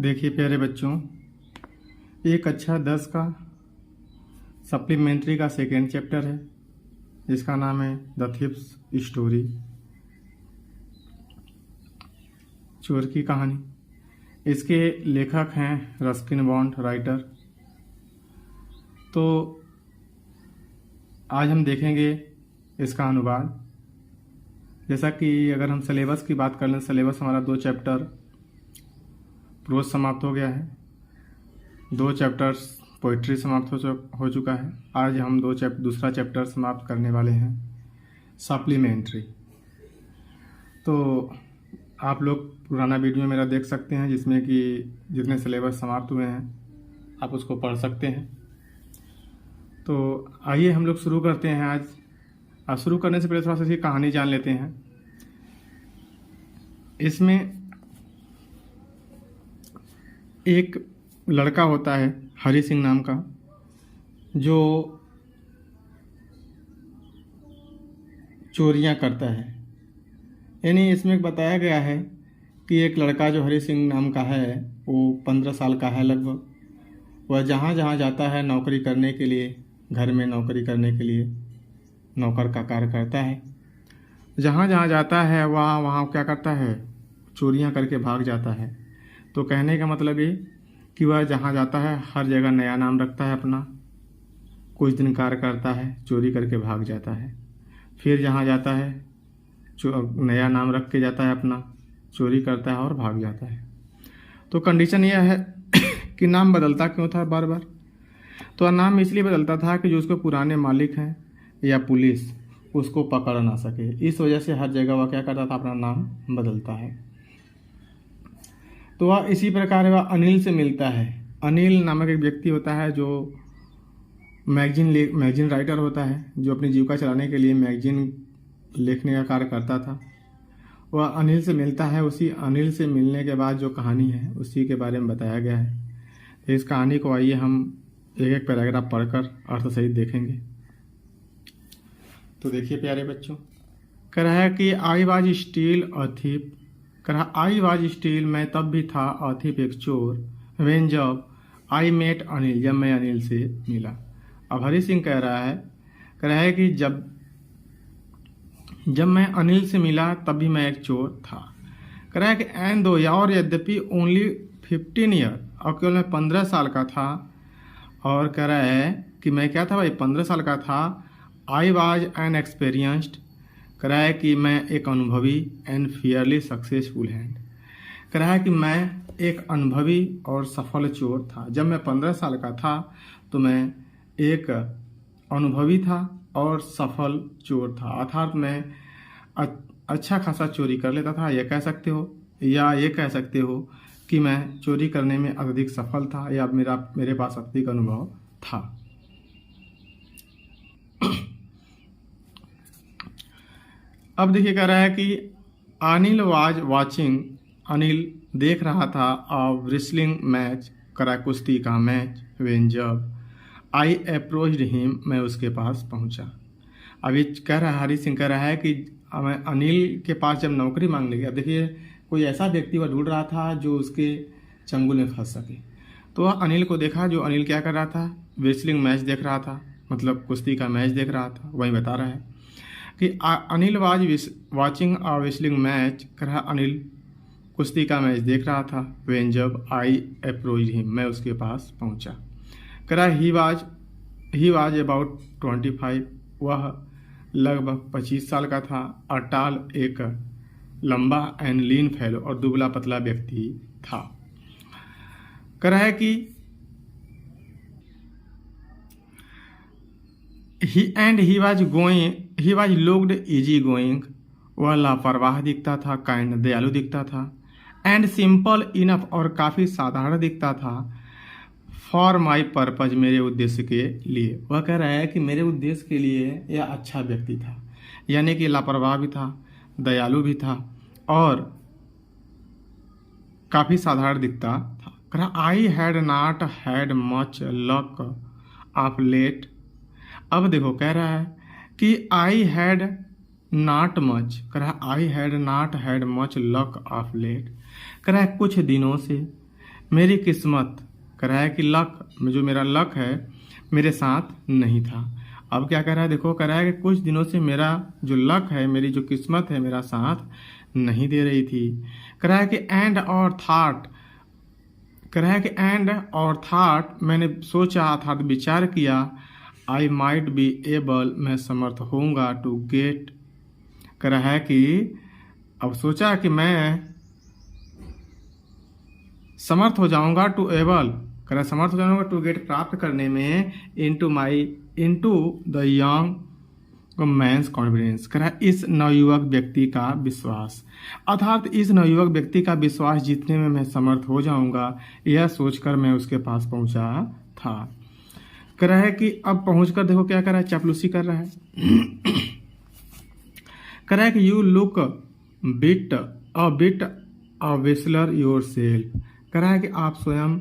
देखिए प्यारे बच्चों, एक अच्छा 10 का सप्लीमेंट्री का सेकेंड चैप्टर है जिसका नाम है द थीफ्स स्टोरी, चोर की कहानी। इसके लेखक हैं रस्किन बॉन्ड राइटर। तो आज हम देखेंगे इसका अनुवाद। जैसा कि अगर हम सिलेबस की बात कर लें, सिलेबस हमारा 2 चैप्टर प्रोज समाप्त हो गया है, 2 चैप्टर्स पोइट्री समाप्त हो चुका है। आज हम दूसरा चैप्टर समाप्त करने वाले हैं, सप्लीमेंट्री। तो आप लोग पुराना वीडियो मेरा देख सकते हैं जिसमें कि जितने सिलेबस समाप्त हुए हैं आप उसको पढ़ सकते हैं। तो आइए हम लोग शुरू करते हैं आज। शुरू करने से पहले थोड़ा सा इसकी कहानी जान लेते हैं। इसमें एक लड़का होता है हरि सिंह नाम का, जो चोरियां करता है। यानी इसमें बताया गया है कि एक लड़का जो हरि सिंह नाम का है वो 15 साल का है लगभग। वह जहाँ जहाँ जाता है नौकरी करने के लिए, घर में नौकरी करने के लिए नौकर का कार्य करता है। जहाँ जहाँ जाता है वहाँ क्या करता है, चोरियां करके भाग जाता है। तो कहने का मतलब ये कि वह जहाँ जाता है हर जगह नया नाम रखता है अपना, कुछ दिन कार्य करता है, चोरी करके भाग जाता है। फिर जहाँ जाता है नया नाम रख के जाता है अपना, चोरी करता है और भाग जाता है। तो कंडीशन यह है कि नाम बदलता क्यों था बार बार। तो नाम इसलिए बदलता था कि जो उसके पुराने मालिक हैं या पुलिस उसको पकड़ ना सके, इस वजह से हर जगह वह क्या करता था, अपना नाम बदलता है। तो वह इसी प्रकार वह अनिल से मिलता है। अनिल नामक एक व्यक्ति होता है जो मैगजीन राइटर होता है, जो अपनी जीविका चलाने के लिए मैगजीन लिखने का कार्य करता था। वह अनिल से मिलता है। उसी अनिल से मिलने के बाद जो कहानी है उसी के बारे में बताया गया है। तो इस कहानी को आइए हम एक एक पैराग्राफ पढ़कर अर्थ सहित देखेंगे। तो देखिए प्यारे बच्चों, कह रहा है कि I was steel a thief. कह रहा आई वाज स्टील, मैं तब भी था, अ थीफ एक चोर, व्हेन जब आई मेट अनिल, जब मैं अनिल से मिला। अब हरि सिंह कह रहा है कि जब मैं अनिल से मिला तब भी मैं एक चोर था। कह रहा है कि एंड दो, और यद्यपि ओनली 15 ईयर, और केवल मैं 15 साल का था। और कह रहा है कि मैं क्या था भाई, 15 साल का था। आई वाज एन एक्सपीरियंस्ड, कह रहा है कि मैं एक अनुभवी, एंड फियरली सक्सेसफुल हैंड। कह रहा है कि मैं एक अनुभवी और सफल चोर था। जब मैं 15 साल का था तो मैं एक अनुभवी था और सफल चोर था, अर्थात मैं अच्छा खासा चोरी कर लेता था, यह कह सकते हो, या ये कह सकते हो कि मैं चोरी करने में अत्यधिक सफल था, या मेरे पास अत्यधिक अनुभव था। अब देखिए कह रहा है कि अनिल वाज वाचिंग, अनिल देख रहा था अ रेसलिंग मैच, करा कुश्ती का मैच, व्हेन जब आई अप्रोच्ड हिम, मैं उसके पास पहुंचा। अभी कह रहा है हरि सिंह कह रहा है कि मैं अनिल के पास जब नौकरी मांगने गया, देखिए कोई ऐसा व्यक्ति वह ढूंढ रहा था जो उसके चंगुल में फंस सके। तो वह अनिल को देखा, जो अनिल क्या कर रहा था, रेसलिंग मैच देख रहा था, मतलब कुश्ती का मैच देख रहा था। वही बता रहा है कि Anil was watching a wrestling match, कह रहा अनिल कुश्ती का मैच देख रहा था, व्हेन जब आई अप्रोच्ड हिम, मैं उसके पास पहुंचा। कह रहा ही वाज अबाउट 25, वह लगभग 25 साल का था। अटाल, एक लंबा, एंड लीन फेलो, और दुबला पतला व्यक्ति था। कह रहा है कि he was looked easy going, वह लापरवाह दिखता था, काइंड दयालु दिखता था, एंड सिंपल इनफ, और काफ़ी साधारण दिखता था, फॉर माई पर्पज, मेरे उद्देश्य के लिए। वह कह रहा है कि मेरे उद्देश्य के लिए यह अच्छा व्यक्ति था, यानी कि लापरवाह भी था, दयालु भी था और काफ़ी साधारण दिखता था। कह रहा I had not had much luck of late. अब देखो कह रहा है कि आई हैड नॉट मच, कह रहा I had not had much luck of late. कह रहा है कुछ दिनों से मेरी किस्मत कह रहा है कि लक, जो मेरा लक है मेरे साथ नहीं था। अब क्या कह रहा है, देखो कह रहा है कि कुछ दिनों से मेरा जो लक है, मेरी जो किस्मत है मेरा साथ नहीं दे रही थी। कह रहा है कि एंड और थाट, कह रहा है कि एंड और थाट, मैंने सोचा अर्थात विचार किया, आई माइट बी एबल, मैं समर्थ होऊंगा, टू गेट, कह रहा है कि अब सोचा कि मैं समर्थ हो जाऊंगा, टू एबल, कह रहा है समर्थ हो जाऊंगा, टू गेट, प्राप्त करने में, into the young man's confidence, कह रहा है इस नवयुवक व्यक्ति का विश्वास, अर्थात इस नवयुवक व्यक्ति का विश्वास जीतने में मैं समर्थ हो जाऊंगा, यह सोचकर मैं उसके पास पहुंचा था। कह रहा है कि अब पहुंचकर देखो क्या कर रहा है, चापलूसी कर रहा है। कह रहा है कि you look bit a wrestler yourself, कह रहा है कि आप स्वयं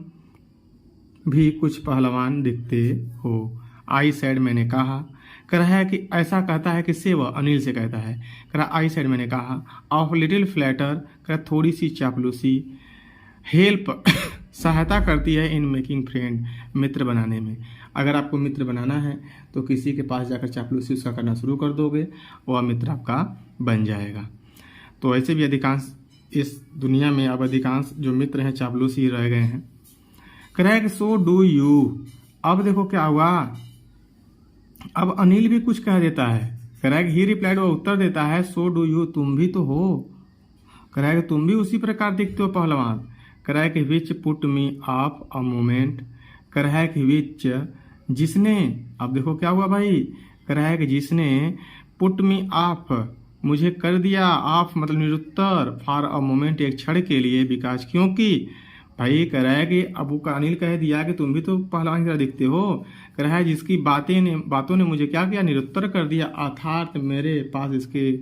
भी कुछ पहलवान दिखते हो। आई सेड, मैंने कहा, कह रहा है कि ऐसा कहता है किससे, वह अनिल से कहता है। कह रहा आई सेड, मैंने कहा, ऑफ लिटिल फ्लैटर, कह रहा थोड़ी सी चापलूसी, हेल्प सहायता करती है, इन मेकिंग फ्रेंड, मित्र बनाने में। अगर आपको मित्र बनाना है तो किसी के पास जाकर चापलूसी उसका करना शुरू कर दोगे, वह मित्र आपका बन जाएगा। तो ऐसे भी अधिकांश इस दुनिया में अब अधिकांश जो मित्र हैं चापलूसी रह गए हैं। कह रहा है कि सो डू यू, अब देखो क्या हुआ, अब अनिल भी कुछ कह देता है। कह रहा है कि ही रिप्लाइड, वो उत्तर देता है, सो डू यू, तुम भी तो हो। कह रहा है कि तुम भी उसी प्रकार दिखते हो पहलवान। कह रहा है कि which put me of a moment, कह रहा है कि विच, जिसने, अब देखो क्या हुआ भाई, कह रहा है कि जिसने पुट मी ऑफ, मुझे कर दिया, ऑफ मतलब निरुत्तर, फॉर अ मोमेंट, एक क्षण के लिए, बिकॉज, क्योंकि, भाई कह रहा है कि अबू का अनिल कह दिया कि तुम भी तो पहलवान की तरह दिखते हो। कह रहा है जिसकी बातों ने मुझे क्या किया, निरुत्तर कर दिया, अर्थात मेरे पास इसके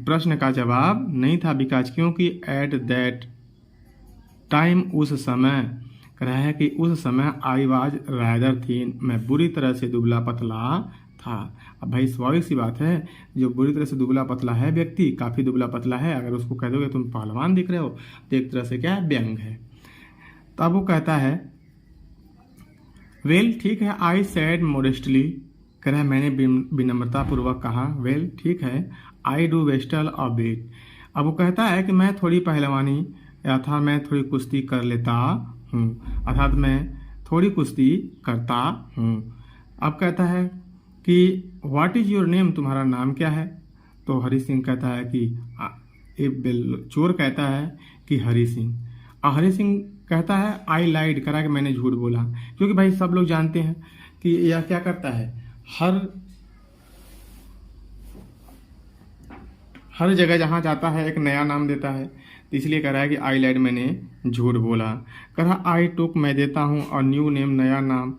प्रश्न का जवाब नहीं था, बिकॉज, क्योंकि, एट दैट टाइम, उस समय, कह रहा है कि उस समय आई वाज रादर थीन, मैं बुरी तरह से दुबला पतला था। अब भाई स्वाभाविक सी बात है, जो बुरी तरह से दुबला पतला है व्यक्ति, काफ़ी दुबला पतला है, अगर उसको कह दोगे तुम पहलवान दिख रहे हो तो एक तरह से क्या है, व्यंग है। तब वो कहता है, वेल ठीक है, आई सेड मोडेस्टली, कह रहा है मैंने विनम्रतापूर्वक कहा, वेल ठीक है, आई डू वेस्टल अ बिट, अब वो कहता है कि मैं थोड़ी पहलवानी अर्थात मैं थोड़ी कुश्ती कर लेता हूँ, अर्थात मैं थोड़ी कुश्ती करता हूँ। अब कहता है कि व्हाट इज़ योर नेम, तुम्हारा नाम क्या है। तो हरी सिंह कहता है कि चोर कहता है कि हरी सिंह। हरी सिंह कहता है आई लाइड, करा कि मैंने झूठ बोला, क्योंकि भाई सब लोग जानते हैं कि यह क्या करता है, हर जगह जहाँ जाता है एक नया नाम देता है, तो इसलिए कह रहा है कि आई लाइड, मैंने झूठ बोला। कह रहा आई टुक, मैं देता हूँ, और न्यू नेम, नया नाम,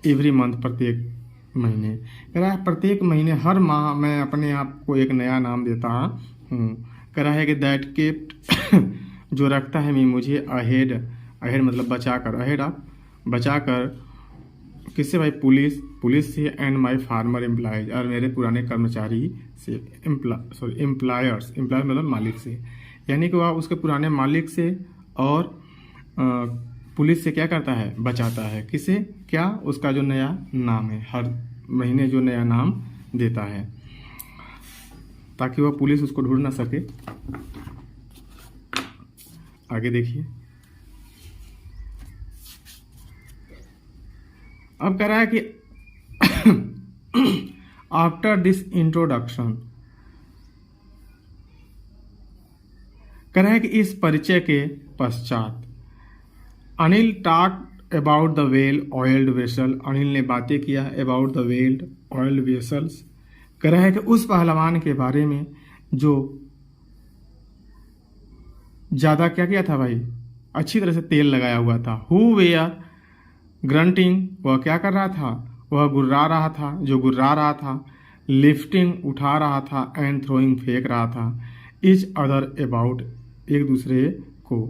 एवरी मंथ, प्रत्येक महीने। कह रहा है प्रत्येक महीने, हर माह मैं अपने आप को एक नया नाम देता हूँ। कह रहा है कि दैट केप्ट जो रखता है मैं मुझे, अहेड मतलब बचाकर, अहेड आप बचाकर, किससे भाई, पुलिस से, एंड माय फार्मर एम्प्लॉयज, और मेरे पुराने कर्मचारी से, एम्प्लॉयर्स मतलब मालिक से, यानी कि वह उसके पुराने मालिक से और पुलिस से क्या करता है, बचाता है, किसे, क्या, उसका जो नया नाम है, हर महीने जो नया नाम देता है, ताकि वह पुलिस उसको ढूंढ ना सके। आगे देखिए, अब कह रहा है कि आफ्टर दिस इंट्रोडक्शन, कह रहा है कि इस परिचय के पश्चात, Anil talk about the well oiled vessel, Anil ने बातें किया about the weld oiled vessels, कह रहा है कि उस पहलवान के बारे में जो ज़्यादा क्या किया था भाई, अच्छी तरह से तेल लगाया हुआ था। हु वेयर ग्रंटिंग, वह क्या कर रहा था, वह गुर्रा रहा था, जो गुर्रा रहा था, लिफ्टिंग उठा रहा था, एंड थ्रोइंग फेंक रहा था, इच अदर अबाउट, एक दूसरे को,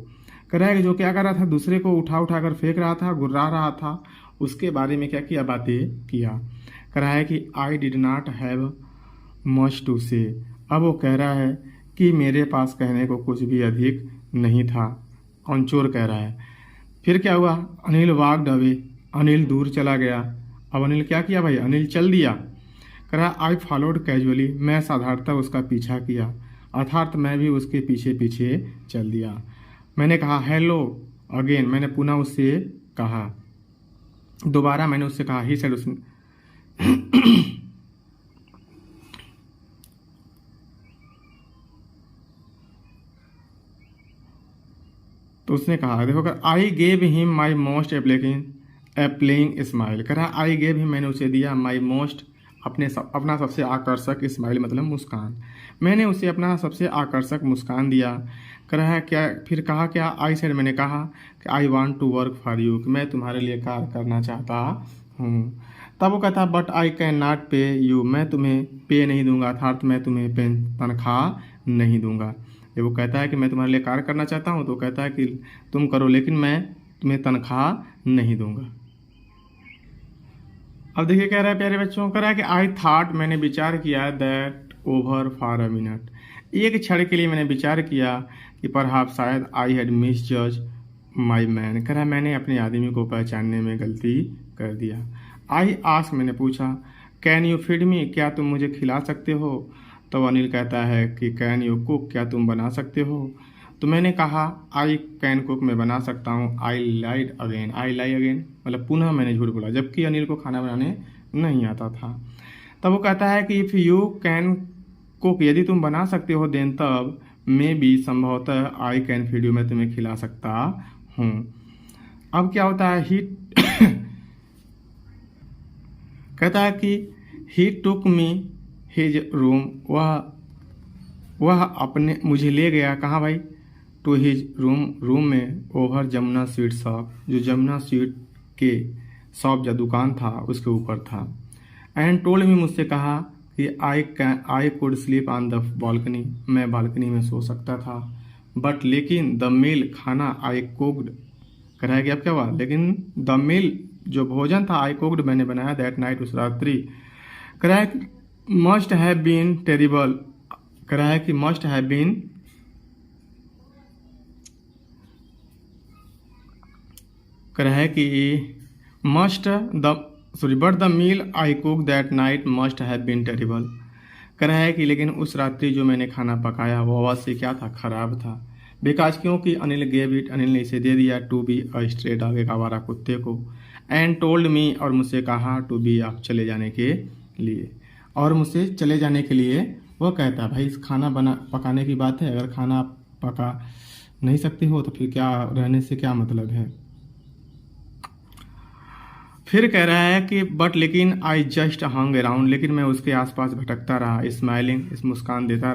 कह रहा है कि जो क्या कर रहा था, दूसरे को उठा कर फेंक रहा था, गुर्रा रहा था, उसके बारे में क्या किया, बातें किया। कह रहा है कि I did not have much to say, अब वो कह रहा है कि मेरे पास कहने को कुछ भी अधिक नहीं था। कौन, चोर कह रहा है। फिर क्या हुआ, अनिल वॉकड अवे, अनिल दूर चला गया। अब अनिल क्या किया भाई, अनिल चल दिया। कह रहा आई फॉलोड कैजुअली, मैं साधारणतः उसका पीछा किया, अर्थात मैं भी उसके पीछे पीछे चल दिया। मैंने कहा हेलो अगेन, मैंने पुनः उससे कहा, दोबारा मैंने उससे कहा, ही सेड, उसने तो उसने कहा, देखो I gave him my most playing smile. कह रहा आई गेव हिम, मैंने उसे दिया, माई मोस्ट, अपना सबसे आकर्षक, स्माइल मतलब मुस्कान, मैंने उसे अपना सबसे आकर्षक मुस्कान दिया। कह रहा है क्या, फिर कहा क्या, आई सेड, मैंने कहा कि I want to work for you, कि मैं तुम्हारे लिए कार्य करना चाहता हूँ। तब वो कहता बट आई कैन नॉट पे यू, मैं तुम्हें पे नहीं दूंगा, अर्थात मैं तुम्हें तनख्वाह नहीं दूंगा। जब वो कहता है कि मैं तुम्हारे लिए कार्य करना चाहता हूँ, तो कहता है कि तुम करो, लेकिन मैं तुम्हें तनख्वाह नहीं दूंगा। अब देखिए कह रहा है प्यारे बच्चों, कह रहा है कि आई थॉट, मैंने विचार किया, that over for a minute, एक क्षण के लिए मैंने विचार किया कि परहाप शायद आई हैड मिस जज माई मैन। कह रहा है मैंने अपने आदमी को पहचानने में गलती कर दिया। आई आस्क, मैंने पूछा, कैन यू फीड मी, क्या तुम मुझे खिला सकते हो। तो अनिल कहता है कि कैन यू कुक, क्या तुम बना सकते हो। तो मैंने कहा आई कैन कुक, मैं बना सकता हूँ। आई लाइड अगेन, आई लाई अगेन मतलब पुनः मैंने झूठ बोला, जबकि अनिल को खाना बनाने नहीं आता था। तब वो कहता है कि इफ़ यू कैन कुक, यदि तुम बना सकते हो, देन तब मे बी, संभवतः आई कैन फीड यू, मैं तुम्हें खिला सकता हूँ। अब क्या होता है, ही कहता है कि ही टुक मी हिज रूम, वह अपने मुझे ले गया, कहाँ भाई, टू हिज रूम में, ओवर जमुना स्वीट शॉप, जो जमुना स्वीट के शॉप या दुकान था उसके ऊपर था। एंड टोल्ड मी, मुझसे कहा कि I could sleep on the balcony, मैं बालकनी में सो सकता था। बट लेकिन द मील, खाना, आई कुक्ड, कराया गया, अब क्या हुआ, लेकिन द मील, जो भोजन था, आई कुक्ड, मैंने बनाया, दैट नाइट, उस रात्रि, कराया मस्ट हैव बीन टेरिबल, कराया कि मस्ट हैव बीन, कराया कि must the but the meal I cook that night must have been terrible. कह रहा है कि लेकिन उस रात्रि जो मैंने खाना पकाया वो अवश्य क्या था, खराब था। बिकॉज क्योंकि अनिल गेव इट, अनिल ने इसे दे दिया, to be a stray dog, एक आवारा कुत्ते को। एंड टोल्ड मी, और मुझसे कहा, टू बी, आप चले जाने के लिए, और मुझसे चले जाने के लिए वो कहता है। भाई इस खाना पकाने की बात है, अगर खाना पका नहीं सकते हो तो फिर क्या रहने से क्या मतलब है। फिर कह रहा है कि बट लेकिन आई जस्ट हंग अराउंड, लेकिन मैं उसके आसपास भटकता रहा, स्माइलिंग, इस मुस्कान देता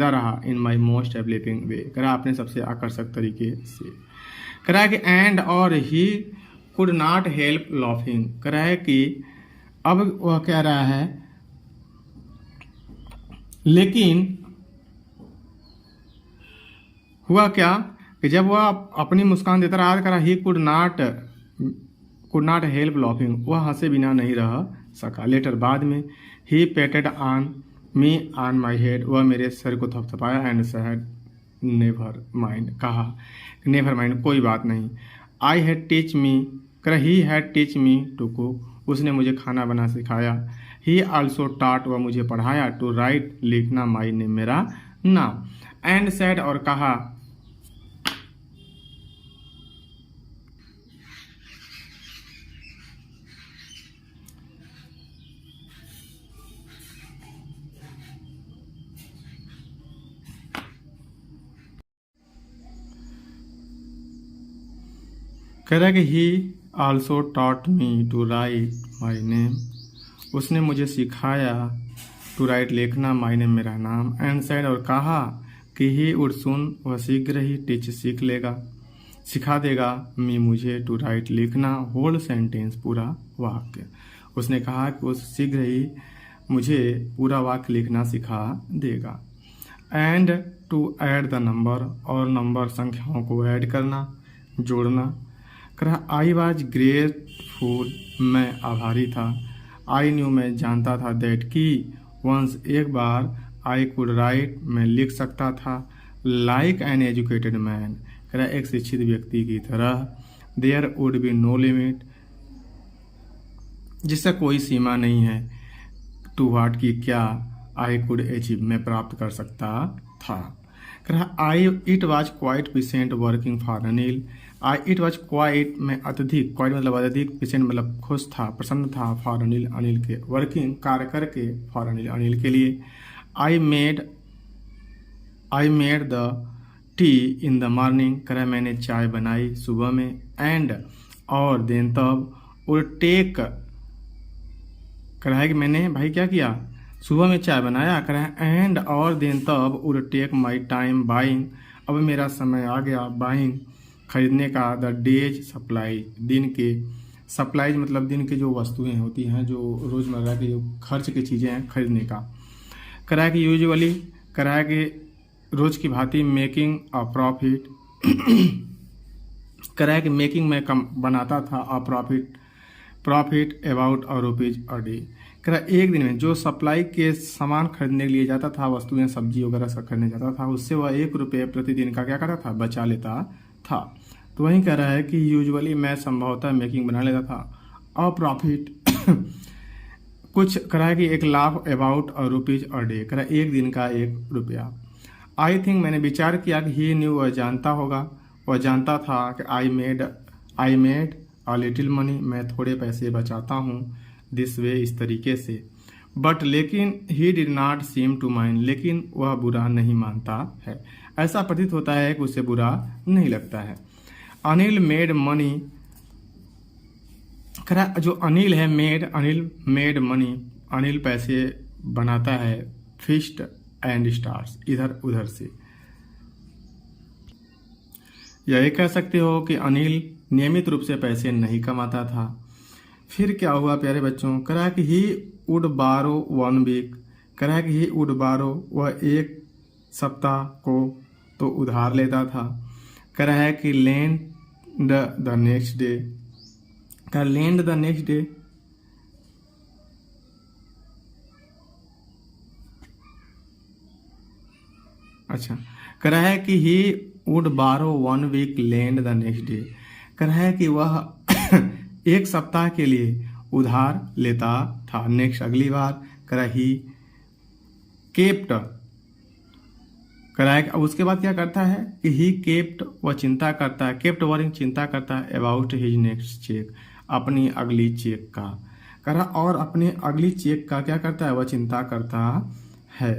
रहा इन माई मोस्ट एब्लिपिंग वे, कह रहा अपने सबसे आकर्षक तरीके से। कह रहा है कि एंड और ही कुड नॉट हेल्प लॉफिंग, कह रहा है कि अब वह कह रहा है लेकिन हुआ क्या कि जब वह अपनी मुस्कान देता रहा, कह रहा he could not help laughing, वह हंसे बिना नहीं रह सका। लेटर, बाद में, he patted on me on my head, वह मेरे सर को थपथपाया, एंड सेड नेवर माइंड, कहा नेवर माइंड, कोई बात नहीं। I had teach me, he had teach me to cook, उसने मुझे खाना बना सिखाया। ही आल्सो टाट, वह मुझे पढ़ाया, टू राइट, लिखना, माई नेम, मेरा नाम। एंड सेड, और कहा, कह रहा है कि he also taught me to write my name, उसने मुझे सिखाया, टू राइट, लिखना, माई नेम, मेरा नाम। एंड सेड, और कहा कि ही वुड सुन, वह शीघ्र ही टीच, सिखा देगा, मी, मुझे, टू राइट, लिखना, होल सेंटेंस, पूरा वाक्य। उसने कहा कि वो शीघ्र ही मुझे पूरा वाक्य लिखना सिखा देगा। And to add the number, और नंबर, संख्याओं को ऐड करना, जोड़ना। कहा आई वॉज ग्रेटफुल, मैं आभारी था। आई न्यू, मैं जानता था, दैट कि वंस, एक बार, आई कुड राइट, मैं लिख सकता था, लाइक एन एजुकेटेड मैन, कह रहा है एक शिक्षित व्यक्ति की तरह। There would be no limit, जिसका कोई सीमा नहीं है। टू वाट की क्या, आई कुड अचीव, मैं प्राप्त कर सकता था। कह रहा I it was quite pleasant working for Anil. I it was quite, मैं अत्यधिक, क्वाइट मतलब अत्यधिक, पिसेंट मतलब खुश था, प्रसन्न था, फॉर अनिल, अनिल के, वर्किंग कार्य करके, फॉर अनिल, अनिल के लिए। I made the T in the morning, कह रहा मैंने चाय बनाई सुबह में। एंड और देन तब, और टेक, कह रहा है कि मैंने भाई क्या किया, सुबह में चाय बनाया। कह रहा है एंड और देन तब, और टेक माई टाइम बाइंग, अब मेरा समय आ गया बाइंग, खरीदने का, द डेज सप्लाई, दिन के, सप्लाईज मतलब दिन की जो वस्तुएं होती हैं, जो रोज़मर्रा की जो खर्च की चीज़ें हैं, खरीदने का। कह रहा है कि यूजुअली, कह रहा है कि रोज़ की भांति, मेकिंग अ प्रॉफिट, कह रहा है कि मेकिंग में कम बनाता था, a profit about a rupees a day. कह रहा एक दिन में जो सप्लाई के सामान खरीदने के लिए जाता था, वस्तुएं सब्जी वगैरह सब खरीदने जाता था, उससे वह 1 रुपये प्रतिदिन का क्या करता था, बचा लेता था। तो वहीं कह रहा है कि यूजुअली मैं संभवतः मेकिंग बना लेता था, अ प्रॉफिट कुछ, कह रहा है कि 1 lakh about a rupees a day, कह रहा है 1 दिन का 1 रुपया। आई थिंक, मैंने विचार किया कि ही न्यू, वह जानता होगा, वह जानता था कि I made a little money, मैं थोड़े पैसे बचाता हूँ, दिस वे, इस तरीके से। बट लेकिन, he did not seem to mind, लेकिन वह बुरा नहीं मानता है, ऐसा प्रतीत होता है कि उसे बुरा नहीं लगता है। अनिल मेड मनी, खरा जो अनिल है, अनिल मेड मनी, अनिल पैसे बनाता है, फिस्ट एंड स्टार्स, इधर उधर से। यही कह सकते हो कि अनिल नियमित रूप से पैसे नहीं कमाता था। फिर क्या हुआ प्यारे बच्चों, करा कि ही वुड बारो 1 वीक, करा कि ही वुड बारो, वह 1 सप्ताह को तो उधार लेता था। करा है कि लेंड द नेक्स्ट डे, का लेंड द नेक्स्ट डे, अच्छा, करा है कि he would borrow 1 week lend the next day, करा है कि वह 1 सप्ताह के लिए उधार लेता था, नेक्स्ट अगली बार। करा ही केप्ट, करा है अब उसके बाद क्या करता है कि ही केप्ट, वह चिंता करता है, केप्ट वरिंग, चिंता करता है, अबाउट हिज नेक्स्ट चेक, अपनी अगली चेक का। करा और अपने अगली चेक का क्या करता है, वह चिंता करता है।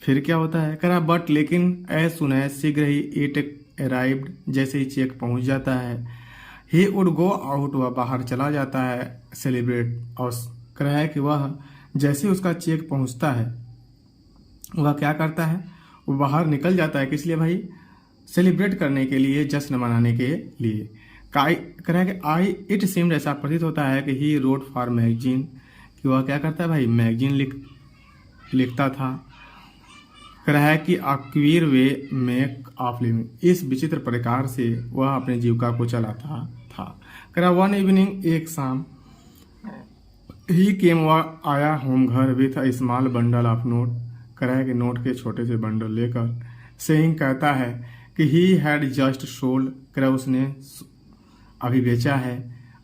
फिर क्या होता है, करा बट लेकिन, एज सुन एज, शीघ्र ही, इट अराइव्ड, जैसे ही चेक पहुंच जाता है, ही वुड गो आउट, वह बाहर चला जाता है, सेलिब्रेट, और करा है कि वह जैसे उसका चेक पहुंचता है, वह क्या करता है, वो बाहर निकल जाता है, किस लिए भाई, सेलिब्रेट करने के लिए, जश्न मनाने के लिए। करा है कि आई इट सीम्ड, ऐसा प्रतीत होता है कि ही रोड फॉर मैगजीन, कि वह क्या करता है भाई, मैगजीन लिखता था। कह रहा है कि अक्वीर वे मेक ऑफ लिविंग, इस विचित्र प्रकार से वह अपने जीविका को चलाता था। कह रहा वन इवनिंग, एक शाम, ही केम, वह आया होम घर, with a small bundle of note, कह रहा है कि नोट के छोटे से बंडल लेकर, सेइंग, कहता है कि ही हैड जस्ट सोल्ड, कह रहा उसने अभी बेचा है,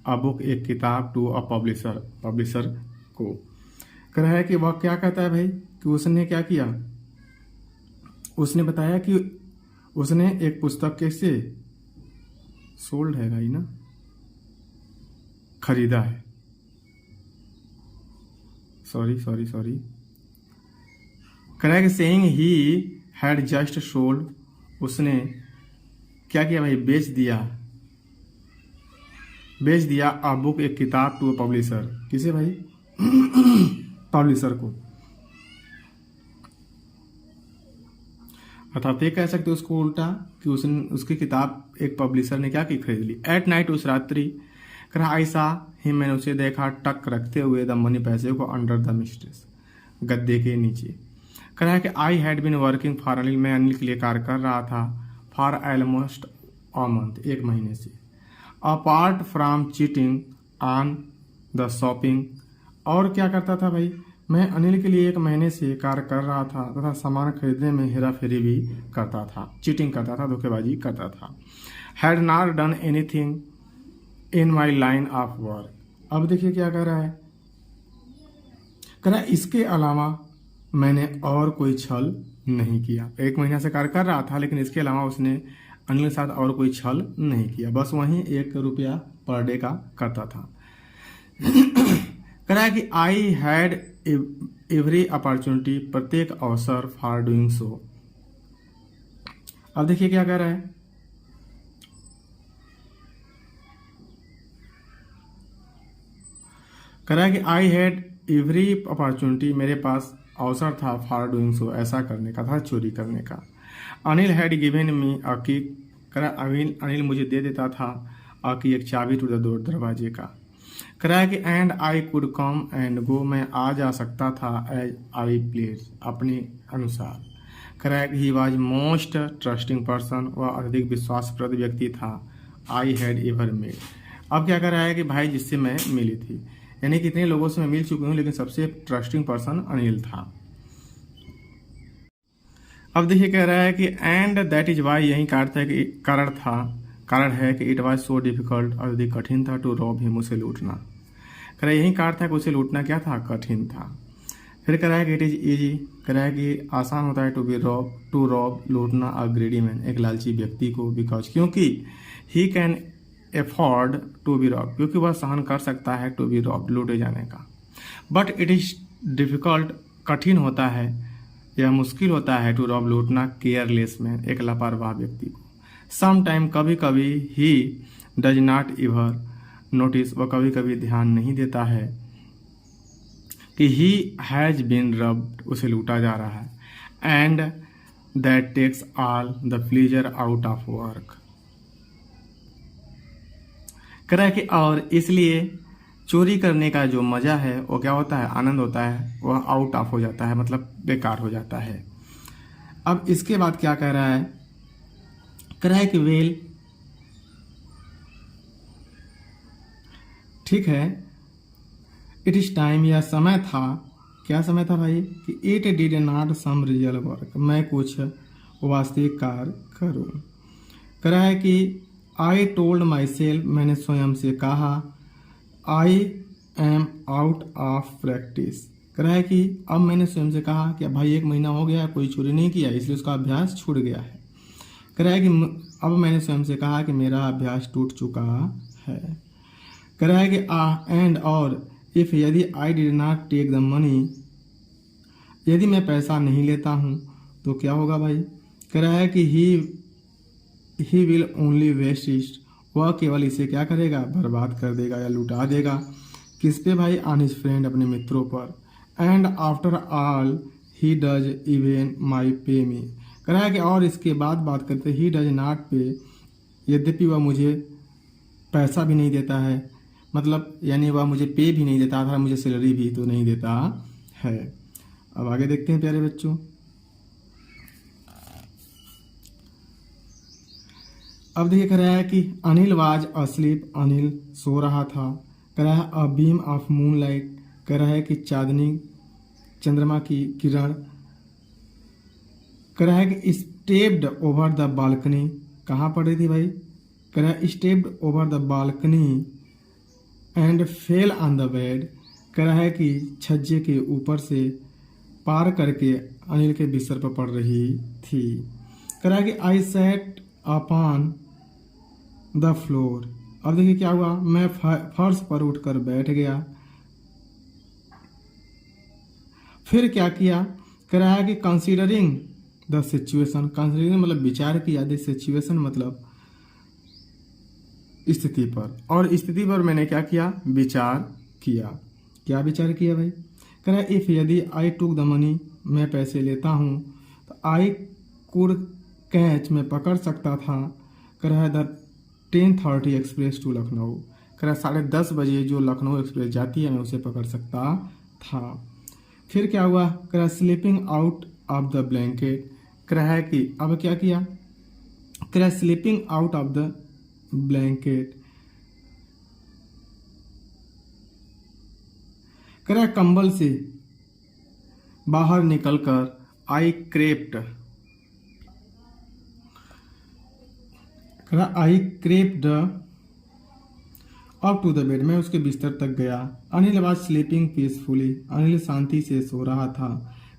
अ बुक, एक किताब, टू अ पब्लिशर को। कह रहा है कि वह क्या कहता है भाई, कि उसने क्या किया, उसने बताया कि उसने एक पुस्तक कैसे सोल्ड है भाई ना, खरीदा है, सॉरी कह रहा है कि saying he had just sold, उसने क्या किया भाई, बेच दिया अ बुक, एक किताब, टू पब्लिशर, किसे भाई पब्लिशर को। अर्थात ये कह सकते हो उसको उल्टा, कि उसकी किताब एक पब्लिशर ने क्या की, खरीद ली। एट नाइट, उस रात्रि, कह रहा ऐसा ही, मैंने उसे देखा, टक रखते हुए, द मनी, पैसे को, अंडर द मिस्ट्रेस, गद्दे के नीचे। कह रहा है कि I had been working for Anil, मैं अनिल के लिए कार्य कर रहा था, फॉर ऑलमोस्ट अ मंथ, 1 महीने से। Apart from cheating on the shopping और क्या करता था भाई, मैं अनिल के लिए 1 महीने से कार्य कर रहा था तथा सामान खरीदने में हेरा फेरी भी करता था, चीटिंग करता था, धोखेबाजी करता था। Had not done anything in my line of work. अब देखिए क्या कह रहा है, कह रहा है इसके अलावा मैंने और कोई छल नहीं किया। 1 महीना से कार्य कर रहा था लेकिन इसके अलावा उसने अनिल के साथ और कोई छल नहीं किया, बस वहीं 1 रुपया पर डे का करता था। कह रहा है कि आई हैड एवरी अपॉर्चुनिटी, प्रत्येक अवसर फॉर डूइंग सो। अब देखिए क्या कह रहा है, कह रहा है कि आई हैड एवरी अपॉर्चुनिटी, मेरे पास अवसर था फॉर डूइंग सो, ऐसा करने का था, चोरी करने का। अनिल हैड गिवन मी अ की, कह रहा अनिल मुझे दे देता था अ की, एक चाबी टू द डोर, दरवाजे का। कह रहा है कि and I could come and go, मैं आ जा सकता था एज आई प्लीज, अपने अनुसार। कह रहा है कि he was most trusting person, वह अधिक विश्वासप्रद व्यक्ति था, आई हैड एवर मेड। अब क्या कर रहा है कि भाई जिससे मैं मिली थी, यानी कितने लोगों से मैं मिल चुकी हूँ लेकिन सबसे ट्रस्टिंग पर्सन अनिल था। अब देखिए कह रहा है कि एंड दैट इज वाई, यही कारण है कि इट वाज सो डिफिकल्ट, और अधिक कठिन था, टू रॉब हिम, उसे लूटना। कह रहा है यही कारण था कि उसे लूटना क्या था, कठिन था। फिर कह रहा है कि इट इज ईजी, कह रहा है कि आसान होता है टू रॉब, लूटना अ ग्रीडी मैन, एक लालची व्यक्ति को, बिकॉज, क्योंकि he can afford to be rob, क्योंकि वह सहन कर सकता है टू बी रॉब, लूटे जाने का। बट इट इज डिफिकल्ट, कठिन होता है या मुश्किल होता है, टू रॉब, लूटना, केयरलेस मैन, एक लापरवाह व्यक्ति को। सम टाइम, कभी कभी, ही डज नॉट इवर नोटिस, वह कभी कभी ध्यान नहीं देता है कि ही हैज बीन रब्ड, उसे लूटा जा रहा है। And that takes all the pleasure out of work. कह रहा है कि और इसलिए चोरी करने का जो मजा है वो क्या होता है, आनंद होता है, वह आउट ऑफ हो जाता है, मतलब बेकार हो जाता है। अब इसके बाद क्या कह रहा है, कह रहा है कि वेल, ठीक है, इट इज टाइम, यह समय था, क्या समय था भाई, कि it did not some real work, मैं कुछ वास्तविक कार्य करूं। कह रहा है कि आई टोल्ड माई सेल्फ, मैंने स्वयं से कहा, I am out of practice. कह रहा है कि अब मैंने स्वयं से कहा कि भाई 1 महीना हो गया, कोई चोरी नहीं किया, इसलिए उसका अभ्यास छूट गया है। कह रहा है कि अब मैंने स्वयं से कहा कि मेरा अभ्यास टूट चुका है। कह रहा है कि एंड और, इफ, यदि I did not take the money, यदि मैं पैसा नहीं लेता हूँ तो क्या होगा भाई। कह रहा है कि he will only waste it, वह केवल इसे क्या करेगा, बर्बाद कर देगा या लुटा देगा। किस पे भाई, ऑन हिज फ्रेंड, अपने मित्रों पर। And after all he does even my पे मी। कह रहा है कि और इसके बाद बात करते, ही डज नॉट पे, यद्यपि वह मुझे पैसा भी नहीं देता है, मतलब यानी वह मुझे पे भी नहीं देता था, मुझे सैलरी भी तो नहीं देता है। अब आगे देखते हैं प्यारे बच्चों। अब देखिए कह रहा है कि अनिल वाज अस्लीप, अनिल सो रहा था। कह रहा है a beam of moon light, कह रहा है कि चांदनी, चंद्रमा की किरण। कह रहा है कि स्टेप्ड ओवर द बालकनी, कहाँ पड़ रही थी भाई, कह रहा है stepped over the balcony and fell on the bed. कह रहा है कि छज्जे के ऊपर से पार करके अनिल के बिस्तर पर पड़ रही थी। कह रहा है कि आई सेट अपॉन द फ्लोर। अब देखिए क्या हुआ, मैं फर्श पर उठकर बैठ गया। फिर क्या किया, कह रहा है कि कंसीडरिंग द सिचुएशन, कंसीडरिंग मतलब विचार किया, द सिचुएशन मतलब स्थिति पर, और स्थिति पर मैंने क्या किया, विचार किया। क्या विचार किया भाई, कह रहा है इफ, यदि आई टुक द मनी, मैं पैसे लेता हूँ, तो आई कुड कैच, मैं पकड़ सकता था। कह रहा है द 10:30 एक्सप्रेस टू लखनऊ, कह रहा है 10:30 बजे जो लखनऊ एक्सप्रेस जाती है मैं उसे पकड़ सकता था। फिर क्या हुआ, कह रहा sleeping out of the blanket. कह रहा है कि अब क्या किया, कह रहा sleeping out of the blanket. कह रहा है कंबल से बाहर निकलकर आई क्रेप्ट, कह रहा I crept up to the bed, मैं उसके बिस्तर तक गया। Anil was sleeping peacefully, Anil शांति से सो रहा था।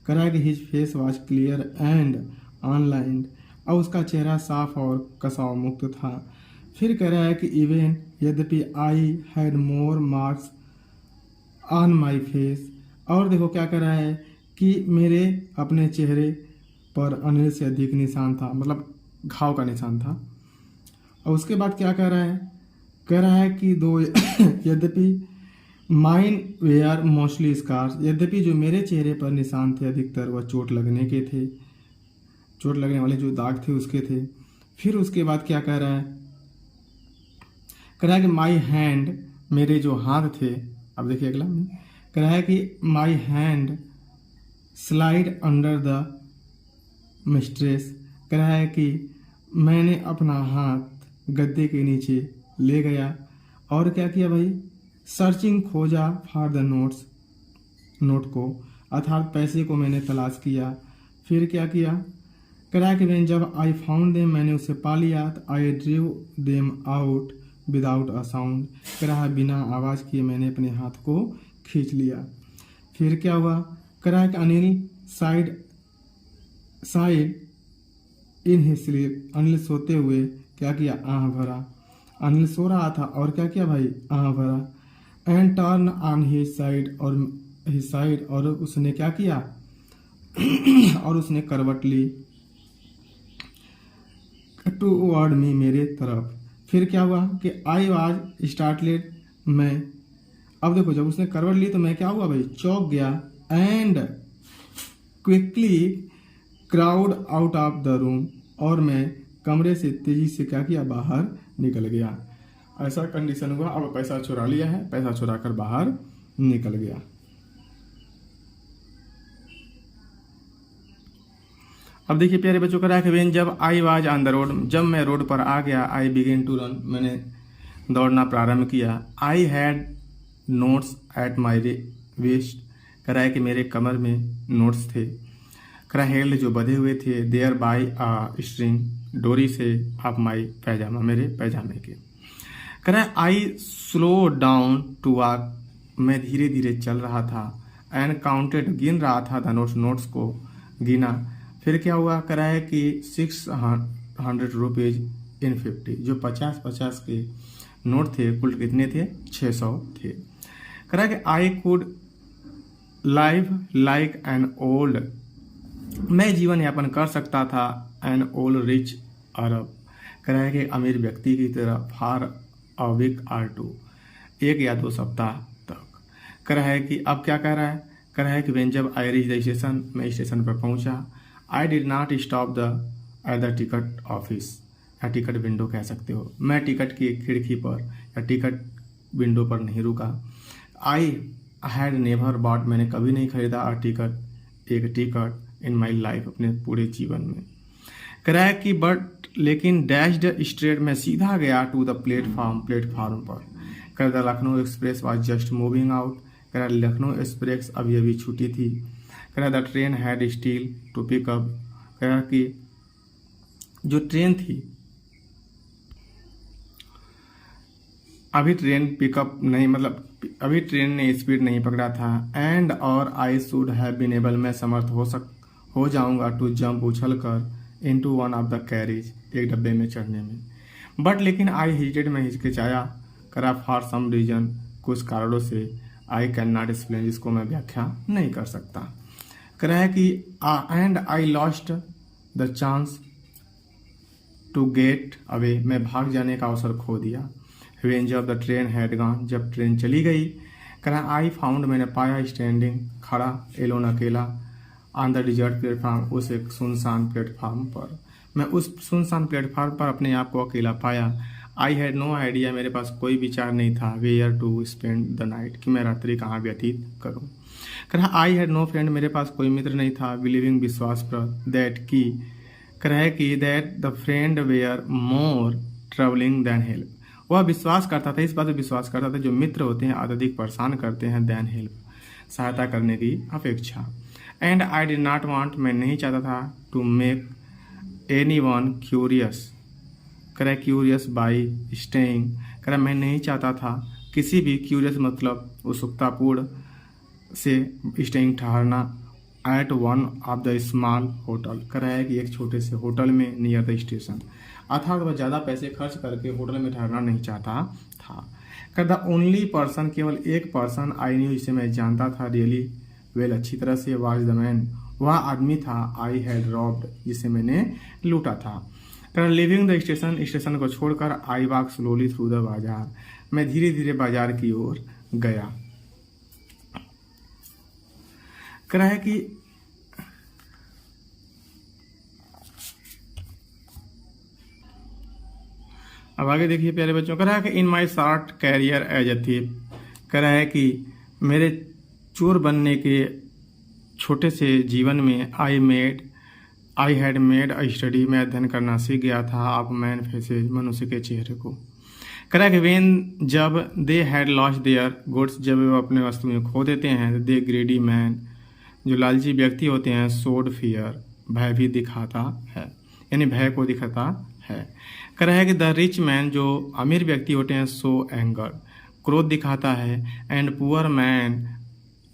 कह रहा है कि his face was clear and unlined, और उसका चेहरा साफ और कसाव मुक्त था। फिर कह रहा है कि इवन यद्यपि I had more marks on my face, और देखो क्या कह रहा है कि मेरे अपने चेहरे पर अनिल से अधिक निशान था, मतलब घाव का निशान था। और उसके बाद क्या कह रहा है, कह रहा है कि दो यद्यपि माइन वेयर मोस्टली स्कार्स, यद्यपि जो मेरे चेहरे पर निशान थे अधिकतर वह चोट लगने के थे, चोट लगने वाले जो दाग थे उसके थे। फिर उसके बाद क्या कह रहा है, कह रहा है कि माई हैंड, मेरे जो हाथ थे, अब देखिए अगला में कह रहा है कि my hand slide under the mistress, कह रहा है कि मैंने अपना हाथ गद्दे के नीचे ले गया और क्या किया भाई, सर्चिंग खोजा फॉर द नोट्स, नोट को अर्थात पैसे को मैंने तलाश किया। फिर क्या किया, कह रहा है कि मैं जब आई फाउंड देम, मैंने उसे पा लिया, I drew them out without a sound, कह रहा है बिना आवाज़ किए मैंने अपने हाथ को खींच लिया। फिर क्या हुआ, कह रहा है कि Anil side in his sleep, Anil सोते हुए क्या किया, आह भरा। अनिल सो रहा था और क्या किया भाई, आह भरा। And turn on his side, और उसने क्या किया और उसने करवट ली टू वर्ड मी, मेरे तरफ। फिर क्या हुआ कि आई वाज स्टार्टलेड, मैं, अब देखो जब उसने करवट ली तो मैं क्या हुआ भाई, चौंक गया। And quickly crowd out of the room, और मैं कमरे से तेजी से क्या किया, बाहर निकल गया। ऐसा कंडीशन हुआ, अब पैसा चुरा लिया है, पैसा चुरा कर बाहर निकल गया। अब देखिए प्यारे बच्चों, का वेन जब I was on the road, जब मैं रोड पर आ गया, आई बिगेन टू रन, मैंने दौड़ना प्रारंभ किया। I had notes at my waste, कह रहा है कि मेरे कमर में नोट्स थे। कह रहा हेल्ड जो बधे हुए थे, देयर बाई आ स्ट्रिंग, डोरी से ऑफ माई पैजामा, मेरे पैजामे के। कह रहा है I slow down to walk, मैं धीरे धीरे चल रहा था। एंड काउंटेड, गिन रहा था द नोट्स, नोट्स को गिना। फिर क्या हुआ, कह रहा है कि 600 रुपीज इन 50, जो 50-50 के नोट थे, कुल कितने थे, 600 थे। कह रहा है कि I could live like an old, मैं जीवन यापन कर सकता था एन ओल्ड रिच अरब, कह रहा है कि अमीर व्यक्ति की तरह फॉर अ वीक और टू, 1 या 2 सप्ताह तक। कह रहा है कि अब क्या कह रहा है, कह रहा है कि वेन जब आई रीच द स्टेशन, मैं स्टेशन पर पहुंचा। आई did not stop at the ticket office, या टिकट विंडो कह सकते हो, मैं टिकट की खिड़की पर या टिकट विंडो पर नहीं रुका। आई हैड नेवर बॉट, मैंने कभी नहीं खरीदा एक टिकट इन माई लाइफ, अपने पूरे जीवन में। कह रहा है कि बट लेकिन डैश्ड स्ट्रेट, मैं सीधा गया टू द प्लेटफॉर्म पर। कह रहा Lucknow express was just moving out, कह रहा लखनऊ एक्सप्रेस अभी अभी छूटी थी। कह रहा the train had still to pick up, कह रहा कि जो ट्रेन थी अभी ट्रेन पिकअप नहीं, मतलब अभी ट्रेन ने स्पीड नहीं पकड़ा था। एंड और I should have been able, मैं समर्थ हो जाऊंगा टू जंप, उछल कर into one of the carriage, एक डब्बे में चढ़ने में। बट लेकिन आई हेजिटेड, मैं हिचकिचाया। करा फॉर सम रीजन, कुछ कारणों से, आई कैन नॉट एक्सप्लेन, जिसको मैं व्याख्या नहीं कर सकता। कह रहा है कि and I lost the chance to get away, मैं भाग जाने का अवसर खो दिया। व्हेन जब द ट्रेन हैड गॉन, जब ट्रेन चली गई। कह रहा आई फाउंड, मैंने पाया स्टैंडिंग, खड़ा, एलोन, अकेला, ऑन द डिजर्ट प्लेटफॉर्म, उस एक सुनसान प्लेटफॉर्म पर। मैं उस सुनसान प्लेटफॉर्म पर अपने आप को अकेला पाया। आई हैड नो आइडिया, मेरे पास कोई विचार नहीं था, where to spend the night, कि मैं रात्रि कहाँ व्यतीत करूँ। कह रहा आई हैड नो फ्रेंड, मेरे पास कोई मित्र नहीं था, बिलीविंग, विश्वास पर, दैट की, कह रहा है कि that the friend were more troubling than help, वह विश्वास करता था, इस बात पर विश्वास करता था जो मित्र होते हैं अत्यधिक परेशान करते हैं, दैन हेल्प। सहायता करने की अपेक्षा। And I did not want, मैं नहीं चाहता था, to make any one curious, करे क्यूरियस बाई स्टेइंग, करे मैं नहीं चाहता था किसी भी, क्यूरियस मतलब उत्सुकतापूर्ण से, स्टेइंग ठहरना, at one of the small hotel, कह रहा है कि एक छोटे से होटल में नियर द स्टेशन, अर्थात वह ज़्यादा पैसे खर्च करके होटल में ठहरना नहीं चाहता था। कह द ओनली पर्सन, केवल एक पर्सन आई न्यू, जिसे मैं जानता था, रियली वेल अच्छी तरह से, वाज द मैन, वह आदमी था, आई हैड रॉब्ड, जिसे मैंने लूटा था। कह लिविंग द स्टेशन, स्टेशन को छोड़कर, I walk slowly through the bazaar, मैं धीरे धीरे बाजार की ओर गया। कह रहा है कि अब आगे देखिए प्यारे बच्चों, कह रहा है कि in my short career as a thief, कह रहा है कि मेरे चोर बनने के छोटे से जीवन में, I had made a study, मैं अध्ययन करना सीख गया था, ऑफ मैन फेसेज, मनुष्य के चेहरे को। कह रहा है कि वेन, जब, they had lost their goods, जब वे अपने वस्तु में खो देते हैं, दे ग्रेडी मैन, जो लालची व्यक्ति होते हैं, सोड फियर, भय भी दिखाता है, यानी भय को दिखाता है। कह रहा है कि द रिच मैन, जो अमीर व्यक्ति होते हैं, सो एंगर, क्रोध दिखाता है, एंड पुअर मैन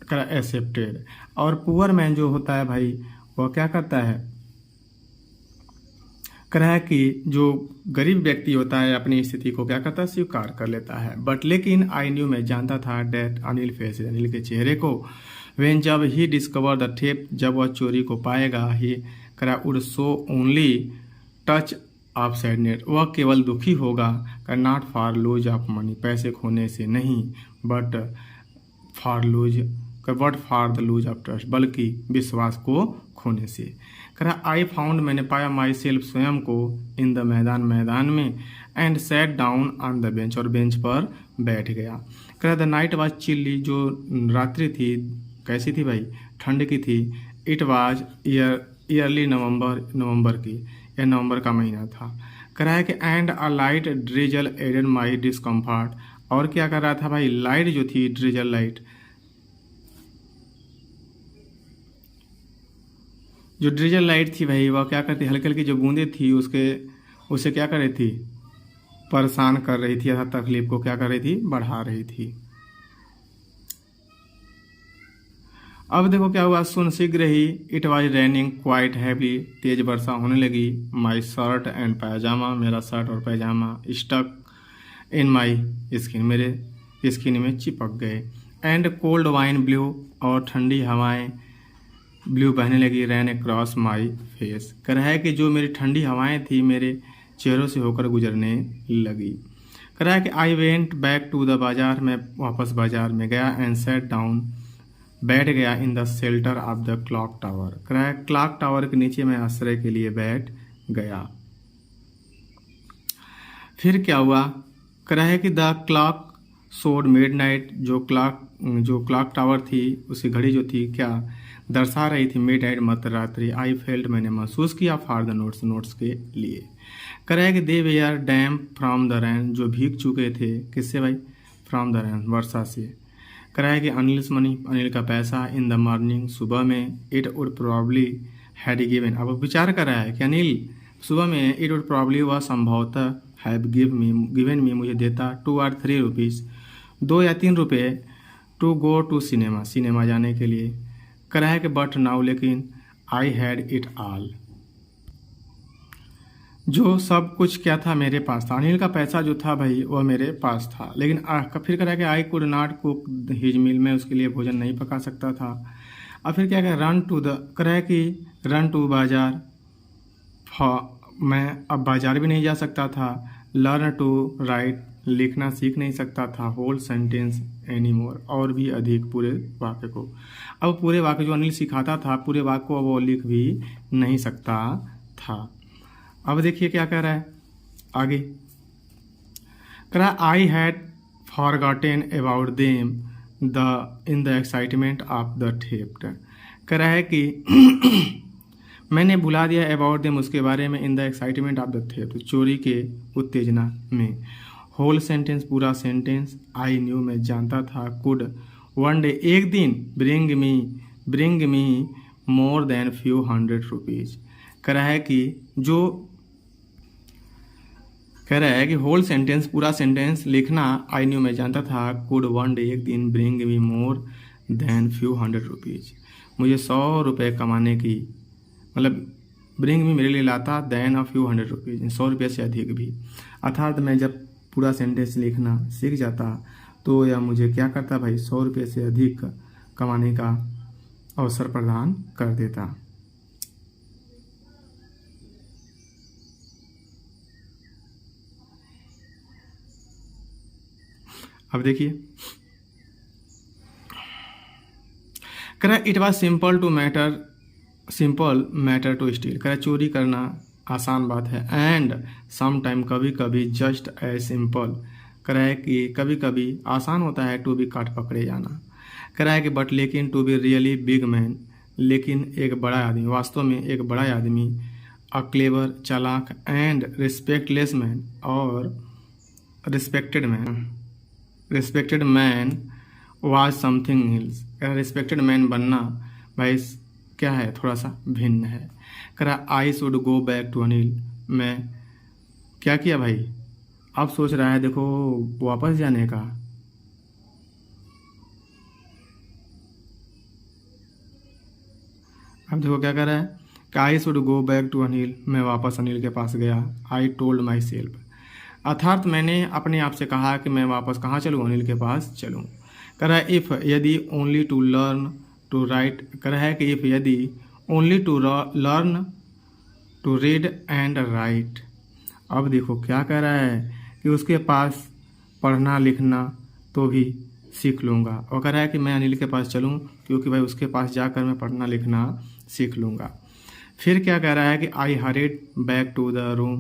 एक्सेप्टेड, और पुअर मैन जो होता है भाई, वह क्या करता है, कह रहा है कि जो गरीब व्यक्ति होता है अपनी स्थिति को क्या करता है, स्वीकार कर लेता है। बट लेकिन आई न्यू, मैं जानता था, डेट अनिल फेस, अनिल के चेहरे को, वेन, जब ही डिस्कवर द थेफ्ट, जब वह चोरी को पाएगा, ही करा would so only touch of sadness, वह केवल दुखी होगा, का not for lose of money, पैसे खोने से नहीं, but for the lose of trust, बल्कि विश्वास को खोने से। करा आई फाउंड, मैंने पाया, माई सेल्फ, स्वयं को, इन द मैदान में, and set down on the bench, और बेंच पर बैठ गया। करा द नाइट वाज चिल्ली, जो रात्रि थी कैसी थी भाई, ठंड की थी। इट वाज ईयरली नवंबर की, यह नवंबर का महीना था। कह रहा है कि and a light drizzle added my discomfort, और क्या कर रहा था भाई, लाइट जो थी, ड्रिजल लाइट, जो ड्रिजल लाइट थी भाई, वह क्या करती, हल्की हल्की जो बूंदें थी उसे क्या कर रही थी, परेशान कर रही थी, अर्थात तकलीफ को क्या कर रही थी, बढ़ा रही थी। अब देखो क्या हुआ, सुन शीघ्र ही, it was raining quite heavy, तेज वर्षा होने लगी, माई शर्ट एंड पैजामा, मेरा शर्ट और पैजामा, स्टक इन माई स्किन, मेरे स्किन में चिपक गए, एंड कोल्ड वाइन ब्लू, और ठंडी हवाएं ब्लू बहने लगी, रैन अक्रॉस माई फेस, कह रहा है कि जो मेरी ठंडी हवाएं थी मेरे चेहरों से होकर गुजरने लगी। कह रहा है कि I went back to the bazaar, मैं वापस बाजार में गया, एंड सेट डाउन, बैठ गया, in the shelter of the clock tower, कह रहा है क्लॉक टावर के नीचे मैं आश्रय के लिए बैठ गया। फिर क्या हुआ, कह रहा है कि द क्लॉक शोड मिडनाइट, जो क्लॉक टावर थी, उसकी घड़ी जो थी क्या दर्शा रही थी, मिडनाइट मध्यरात्रि। आई फेल्ट, मैंने महसूस किया, फॉर द नोट्स के लिए। कह रहा है कि दे where dam from the rain, जो भीग चुके थे, किससे भाई, फ्रॉम द रैन, वर्षा से। कह रहा है कि अनिल्स मनी, अनिल का पैसा, इन द मॉर्निंग, सुबह में, it would probably had given, अब विचार कर रहा है कि अनिल सुबह में, इट वुड प्रोबब्ली, वह संभवतः, हैव गिवन मी, मुझे देता, 2 or 3 रुपीज़, 2 या 3 रुपये, टू गो टू सिनेमा जाने के लिए। कह रहा है कि बट नाउ, लेकिन, आई हैड इट ऑल, जो सब कुछ क्या था, मेरे पास था, अनिल का पैसा जो था भाई वह मेरे पास था, लेकिन फिर कह रहा है कि I could not cook his meal, मैं उसके लिए भोजन नहीं पका सकता था। और फिर क्या कह रन टू द, कह रहा है कि रन टू बाजार, मैं अब बाजार भी नहीं जा सकता था, लर्न टू राइट, लिखना सीख नहीं सकता था, होल सेंटेंस एनी मोर, और भी अधिक पूरे वाक्य को, अब पूरे वाक्य जो अनिल सिखाता था, पूरे वाक्य को अब वो लिख भी नहीं सकता था। अब देखिए क्या कह रहा है आगे, कह रहा है I had forgotten about them in the excitement of the theft, कह रहा है कि मैंने भुला दिया, अबाउट देम, उसके बारे में, in the excitement of the theft, चोरी के उत्तेजना में। होल सेंटेंस, पूरा सेंटेंस, आई न्यू, मैं जानता था, कुड वन डे एक दिन, bring me more than few hundred rupees. कह रहा है कि होल सेंटेंस, पूरा सेंटेंस लिखना आई न्यू मैं जानता था, कुड वन डे एक दिन bring me more than few hundred rupees, मुझे 100 रुपये कमाने की, मतलब ब्रिंग मी मेरे लिए लाता then a few hundred rupees, 100 रुपये से अधिक भी। अर्थात मैं जब पूरा सेंटेंस लिखना सीख जाता तो यह मुझे क्या करता भाई, 100 रुपये से अधिक कमाने का अवसर प्रदान कर देता। अब देखिए, कह रहा it was simple matter to steal. कह रहा चोरी करना आसान बात है, एंड सम टाइम कभी कभी जस्ट एज सिंपल। कह रहा है कि कभी कभी आसान होता है टू बी काट पकड़े जाना। कह रहा है कि बट लेकिन to be really big man, लेकिन एक बड़ा आदमी, वास्तव में एक बड़ा आदमी, अ क्लेवर चालाक एंड रिस्पेक्टलेस मैन, और respected man was something else. कह रहा रिस्पेक्टेड मैन बनना भाई क्या है, थोड़ा सा भिन्न है। कह रहा I should go back to Anil, मैं क्या किया भाई, अब सोच रहा है देखो वापस जाने का। अब देखो क्या कर रहा है कि I should go back to Anil, मैं वापस अनिल के पास गया। आई टोल्ड माई सेल्फ, अर्थात मैंने अपने आप से कहा कि मैं वापस कहाँ चलूँ, अनिल के पास चलूँ। कह रहा है इफ़ यदि only to learn to write. कह रहा है कि इफ़ यदि only to learn to read and write. अब देखो क्या कह रहा है कि उसके पास पढ़ना लिखना तो भी सीख लूँगा, और कह रहा है कि मैं अनिल के पास चलूँ क्योंकि भाई उसके पास जाकर मैं पढ़ना लिखना सीख लूँगा। फिर क्या कह रहा है कि I hurried back to the room.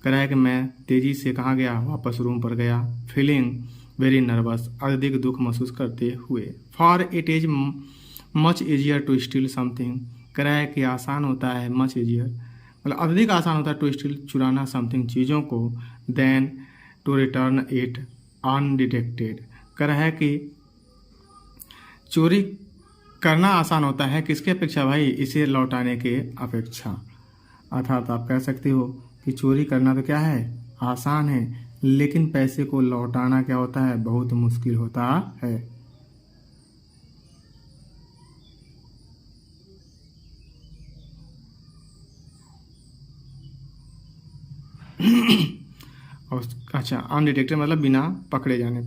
कह रहा है कि मैं तेज़ी से कहाँ गया, वापस रूम पर गया। फीलिंग वेरी नर्वस, अधिक दुख महसूस करते हुए। For it is much easier to steal something. कह रहा है कि आसान होता है, मच ईजियर मतलब अधिक आसान होता है टू स्टील चुराना, समथिंग चीज़ों को, then to return it undetected. कह रहा है कि चोरी करना आसान होता है किसके अपेक्षा भाई, इसे लौटाने के अपेक्षा। अर्थात आप कह सकते हो कि चोरी करना तो क्या है, आसान है, लेकिन पैसे को लौटाना क्या होता है, बहुत मुश्किल होता है। अच्छा अनडिटेक्टेड मतलब बिना पकड़े जाने।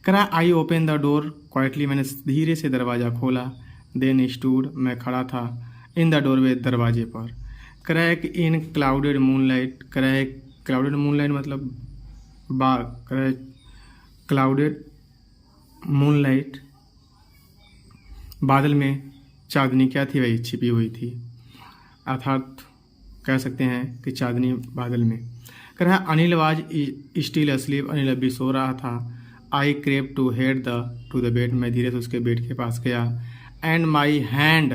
कह रहा I open the door quietly, मैंने धीरे से दरवाज़ा खोला। देन स्टूड, मैं खड़ा था। इन द डोरवे, दरवाजे पर। कह रहा है कि इन क्लाउडेड मूनलाइट। कह रहा है क्लाउडेड मूनलाइट मतलब बाग। कह रहा है क्लाउडेड मूनलाइट, बादल में चांदनी क्या थी भाई, छिपी हुई थी। अर्थात कह सकते हैं कि चांदनी बादल में। कह रहा है Anil was still asleep, Anil अभी सो रहा था। I crept to head to the bed, मैं धीरे से उसके बेड के पास गया। And my hand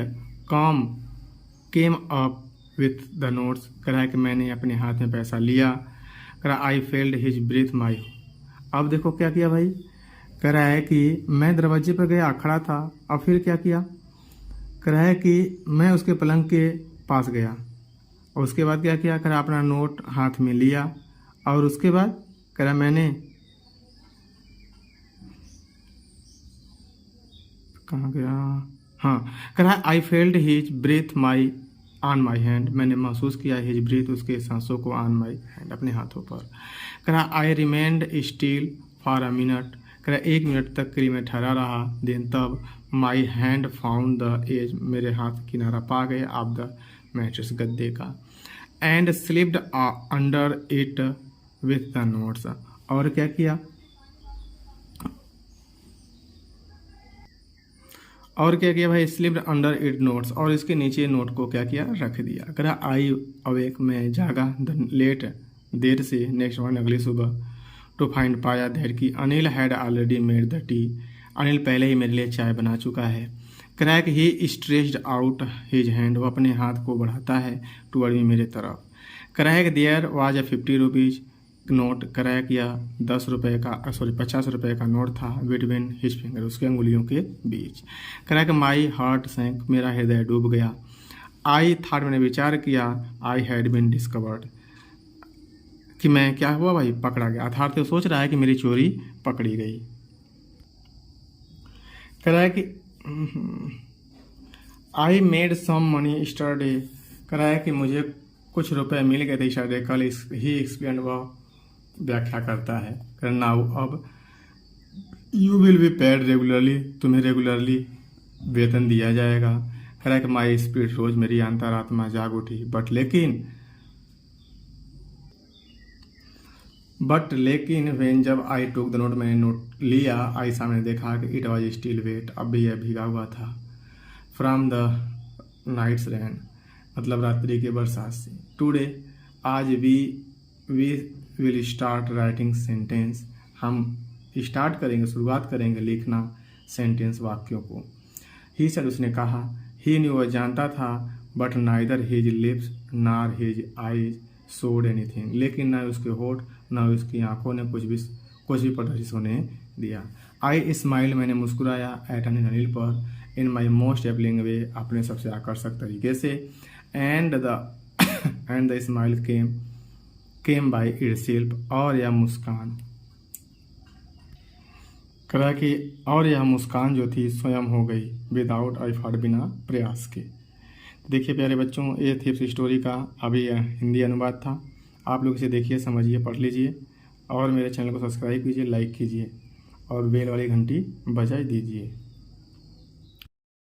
came up with the notes. कह रहा है कि मैंने अपने हाथ में पैसा लिया। कह रहा आई फेल्ड हिज ब्रीथ माई। अब देखो क्या किया भाई, कह रहा है कि मैं दरवाजे पर गया, खड़ा था, और फिर क्या किया, कह रहा है कि मैं उसके पलंग के पास गया, और उसके बाद क्या किया, कह रहा अपना नोट हाथ में लिया, और उसके बाद कह रहा मैंने कहाँ गया, हाँ, कह रहा I felt his breath my on my hand, मैंने महसूस किया हिज ब्रीथ, उसके सांसों को, ऑन माई हैंड, अपने हाथों पर। कह रहा I remained still for a minute. कह रहा 1 मिनट तक के लिए मैं ठहरा रहा। देन तब my hand found the edge, मेरे हाथ किनारा पा गए ऑफ द मैट्रेस, गद्दे का। And slipped under it with the notes, और क्या किया, भाई, स्लिप्ड अंडर इट नोट्स, और इसके नीचे नोट को क्या किया, रख दिया। कह रहा आई अवेक, मैं जागा, द लेट, देर से, नेक्स्ट मॉर्निंग, अगली सुबह, टू फाइंड, पाया, दैट की Anil had already made the T, Anil पहले ही मेरे लिए चाय बना चुका है। कह रहा है कि ही स्ट्रेच्ड आउट हिज हैंड, वो अपने हाथ को बढ़ाता है टूवर्ड मी, मेरे तरफ। कह रहा है कि there was a 50 rupees, note crack या 10 रुपये का 50 रुपये का नोट था बिटवीन हिज फिंगर, उसके अंगुलियों के बीच। क्रैक माई हार्ट सैंक, मेरा हृदय डूब गया। आई थाट, मैंने विचार किया, आई हैड बिन डिस्कवर्ड, कि मैं क्या हुआ भाई, पकड़ा गया। अर्थात तो सोच रहा है कि मेरी चोरी पकड़ी गई। कह रहा है कि आई मेड सम मनी स्टरडे, कह रहा है कि मुझे कुछ रुपए मिल गए थे स्टरडे, कल। ही एक्सप्लेन, वह व्याख्या करता है। नाउ, अब you will be paid regularly, तुम्हें रेगुलरली वेतन दिया जाएगा। कह रहा है कि माई स्पिरिट रोज, मेरी अंतरात्मा जाग उठी। बट लेकिन वेन, जब आई टुक द नोट, मैंने नोट लिया, आई सामने देखा कि इट वॉज स्टिल वेट, अब भी यह भीगा हुआ था। फ्रॉम द नाइट्स रैन, मतलब रात्रि के बरसात से। टुडे, आज we will start writing sentence, हम स्टार्ट करेंगे, शुरुआत करेंगे लिखना सेंटेंस, वाक्यों को। ही सेड, उसने कहा। ही न्यू, वह जानता था। बट नाइदर हिज लिप्स नार हिज आईज शोड एनीथिंग, लेकिन न उसके होठ न उसकी आंखों ने कुछ भी प्रदर्शित होने दिया। आई स्माइल, मैंने मुस्कुराया। एट अनिल, पर। इन माई मोस्ट एपलिंग वे, अपने सबसे आकर्षक तरीके से। And the smile came by itself, और यह मुस्कान, कहा कि और यह मुस्कान जो थी स्वयं हो गई, विदाउट एफर्ट, बिना प्रयास के। देखिए प्यारे बच्चों, ये थी इस स्टोरी का अभी हिंदी अनुवाद था। आप लोग इसे देखिए, समझिए, पढ़ लीजिए, और मेरे चैनल को सब्सक्राइब कीजिए, लाइक कीजिए, और बेल वाली घंटी बजाई दीजिए।